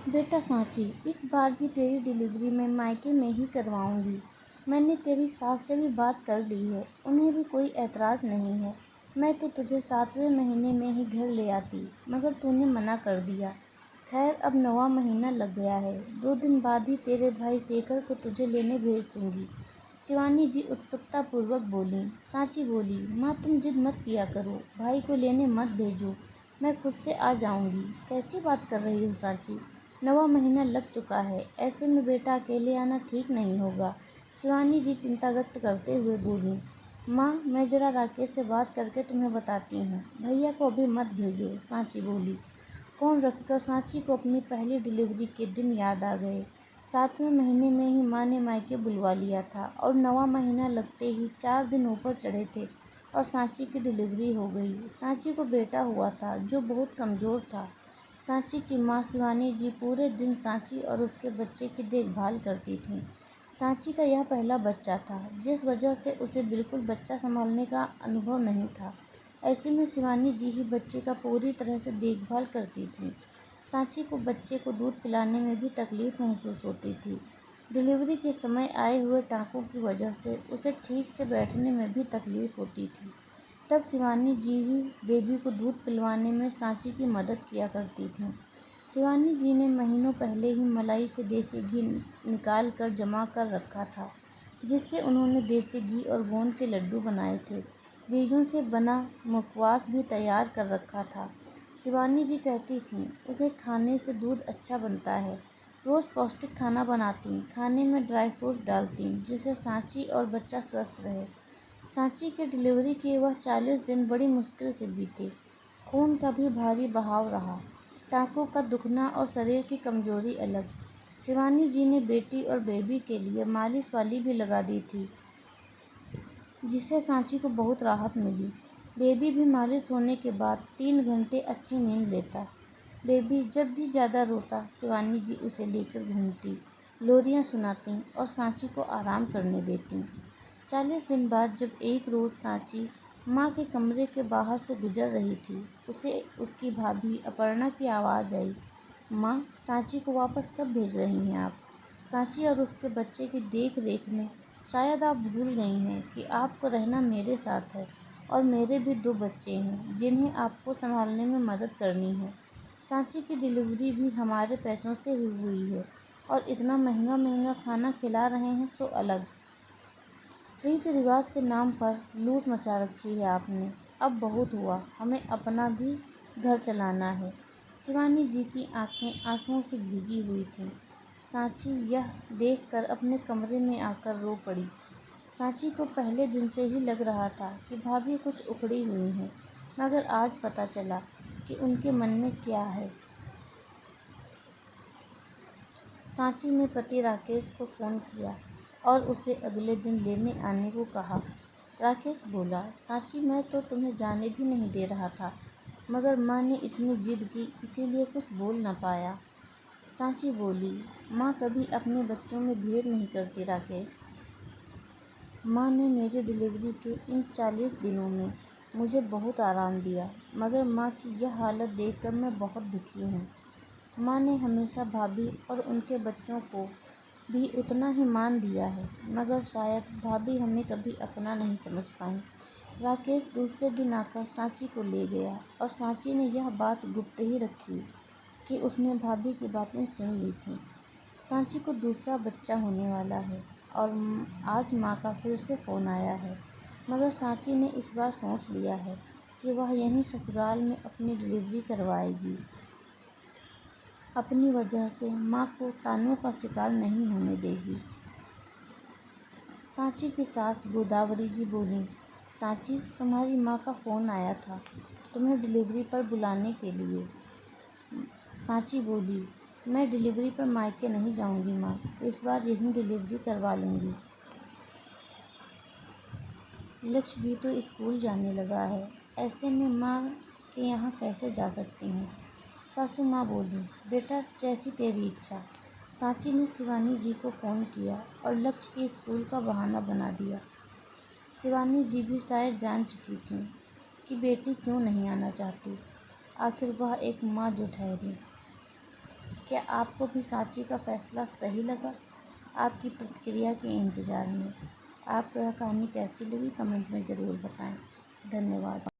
बेटा सांची, इस बार भी तेरी डिलीवरी मैं मायके में ही करवाऊंगी। मैंने तेरी सास से भी बात कर ली है, उन्हें भी कोई एतराज़ नहीं है। मैं तो तुझे 7वें महीने में ही घर ले आती, मगर तूने मना कर दिया। खैर, अब 9वां महीना लग गया है, 2 दिन बाद ही तेरे भाई शेखर को तुझे लेने भेज दूंगी। शिवानी जी उत्सुकतापूर्वक बोली। सांची बोली, माँ तुम जिद मत किया करो, भाई को लेने मत भेजो, मैं खुद से आ जाऊंगी। कैसी बात कर रही हो सांची, 9वां महीना लग चुका है, ऐसे में बेटा अकेले आना ठीक नहीं होगा। शिवानी जी चिंता व्यक्त करते हुए बोली। माँ, मैं ज़रा राकेश से बात करके तुम्हें बताती हूँ, भैया को अभी मत भेजो, सांची बोली। फ़ोन रखकर सांची को अपनी पहली डिलीवरी के दिन याद आ गए। 7वें महीने में ही माँ ने मायके बुलवा लिया था और 9वां महीना लगते ही 4 दिन ऊपर चढ़े थे और सांची की डिलीवरी हो गई। सांची को बेटा हुआ था जो बहुत कमज़ोर था। सांची की माँ शिवानी जी पूरे दिन सांची और उसके बच्चे की देखभाल करती थीं। सांची का यह पहला बच्चा था, जिस वजह से उसे बिल्कुल बच्चा संभालने का अनुभव नहीं था। ऐसे में शिवानी जी ही बच्चे का पूरी तरह से देखभाल करती थीं। सांची को बच्चे को दूध पिलाने में भी तकलीफ़ महसूस होती थी। डिलीवरी के समय आए हुए टाँकों की वजह से उसे ठीक से बैठने में भी तकलीफ़ होती थी। तब शिवानी जी ही बेबी को दूध पिलवाने में सांची की मदद किया करती थीं। शिवानी जी ने महीनों पहले ही मलाई से देसी घी निकाल कर जमा कर रखा था, जिससे उन्होंने देसी घी और गोंद के लड्डू बनाए थे। बीजों से बना मुखवास भी तैयार कर रखा था। शिवानी जी कहती थीं, उन्हें खाने से दूध अच्छा बनता है। रोज़ पौष्टिक खाना बनाती, खाने में ड्राई फ्रूट्स डालती, जिससे सांची और बच्चा स्वस्थ रहे। सांची की डिलीवरी के वह 40 दिन बड़ी मुश्किल से बीते। खून का भी भारी बहाव रहा, टाँकों का दुखना और शरीर की कमजोरी अलग। शिवानी जी ने बेटी और बेबी के लिए मालिश वाली भी लगा दी थी, जिससे सांची को बहुत राहत मिली। बेबी भी मालिश होने के बाद 3 घंटे अच्छी नींद लेता। बेबी जब भी ज़्यादा रोता, शिवानी जी उसे लेकर घूमती, लोरियाँ सुनाती और सांची को आराम करने देती। 40 दिन बाद जब एक रोज़ सांची माँ के कमरे के बाहर से गुजर रही थी, उसे उसकी भाभी अपर्णा की आवाज़ आई। माँ, सांची को वापस कब भेज रही हैं आप? सांची और उसके बच्चे की देख रेख में शायद आप भूल गई हैं कि आपको रहना मेरे साथ है और मेरे भी 2 बच्चे हैं जिन्हें आपको संभालने में मदद करनी है। सांची की डिलीवरी भी हमारे पैसों से ही हुई है और इतना महंगा महंगा खाना खिला रहे हैं सो अलग। रीति रिवाज के नाम पर लूट मचा रखी है आपने। अब बहुत हुआ, हमें अपना भी घर चलाना है। शिवानी जी की आंखें आंसुओं से भीगी हुई थीं। सांची यह देखकर अपने कमरे में आकर रो पड़ी। सांची को पहले दिन से ही लग रहा था कि भाभी कुछ उखड़ी हुई हैं, मगर आज पता चला कि उनके मन में क्या है। सांची ने पति राकेश को फ़ोन किया और उसे अगले दिन लेने आने को कहा। राकेश बोला, सांची मैं तो तुम्हें जाने भी नहीं दे रहा था, मगर माँ ने इतनी जिद की इसीलिए कुछ बोल न पाया। सांची बोली, माँ कभी अपने बच्चों में भेद नहीं करती राकेश। माँ ने मेरी डिलीवरी के इन 40 दिनों में मुझे बहुत आराम दिया, मगर माँ की यह हालत देखकर मैं बहुत दुखी हूँ। माँ ने हमेशा भाभी और उनके बच्चों को भी उतना ही मान दिया है, मगर शायद भाभी हमें कभी अपना नहीं समझ पाई। राकेश दूसरे दिन आकर सांची को ले गया और सांची ने यह बात गुप्त ही रखी कि उसने भाभी की बातें सुन ली थीं। सांची को दूसरा बच्चा होने वाला है और आज माँ का फिर से फ़ोन आया है, मगर सांची ने इस बार सोच लिया है कि वह यहीं ससुराल में अपनी डिलीवरी करवाएगी। अपनी वजह से माँ को तानों का शिकार नहीं होने देगी। सांची की सास गोदावरी जी बोली, सांची तुम्हारी माँ का फ़ोन आया था तुम्हें डिलीवरी पर बुलाने के लिए। सांची बोली, मैं डिलीवरी पर मायके नहीं जाऊंगी माँ, इस बार यहीं डिलीवरी करवा लूँगी। लक्ष्य भी तो स्कूल जाने लगा है, ऐसे में माँ के यहाँ कैसे जा सकती हूँ। सासू माँ बोली, बेटा जैसी तेरी इच्छा। सांची ने शिवानी जी को फ़ोन किया और लक्ष्य के स्कूल का बहाना बना दिया। शिवानी जी भी शायद जान चुकी थीं कि बेटी क्यों नहीं आना चाहती। आखिर वह एक माँ जो ठहरी। क्या आपको भी सांची का फ़ैसला सही लगा? आपकी प्रतिक्रिया के इंतज़ार में। आपको यह कहानी कैसी लगी कमेंट में ज़रूर बताएं। धन्यवाद।